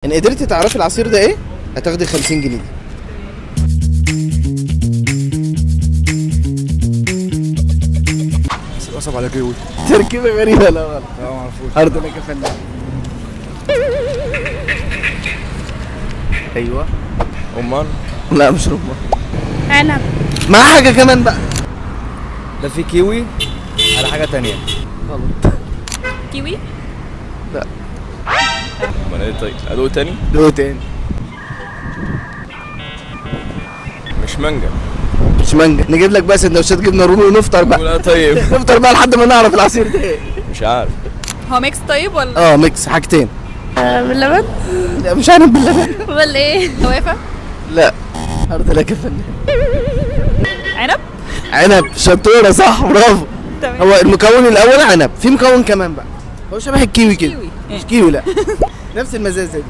ان قدرتي تعرفي العصير ده ايه هتاخدي 50 جنيه. قصب على كيوي. تركيبه غريبه. لا غلط. لا ما اعرفوش. ارض لك يا فنان. ايوه. رمان. لا مش رمان. عنب. مع حاجه كمان بقى. ده في كيوي على حاجه تانية. غلط. كيوي. لا. امال ايه طيب؟ ادوق تاني؟ دوق تاني. مش مانجا. مش مانجا. نجيب لك بقى سندوتشات جبنه رومي ونفطر بقى. لا طيب. نفطر بقى لحد ما نعرف العصير ده ايه. مش عارف. هو ميكس طيب ولا؟ ميكس حاجتين. باللبن. لا مش عارف باللبن. ولا ايه؟ جوافة. لا. ارض لك يا فنان. عنب. عنب. شطوره صح برافو. تمام. هو المكون الاول عنب، في مكون كمان بقى هو شبه الكيوي كده. كيوي. مش كيوي لا. نفس المزازه دي.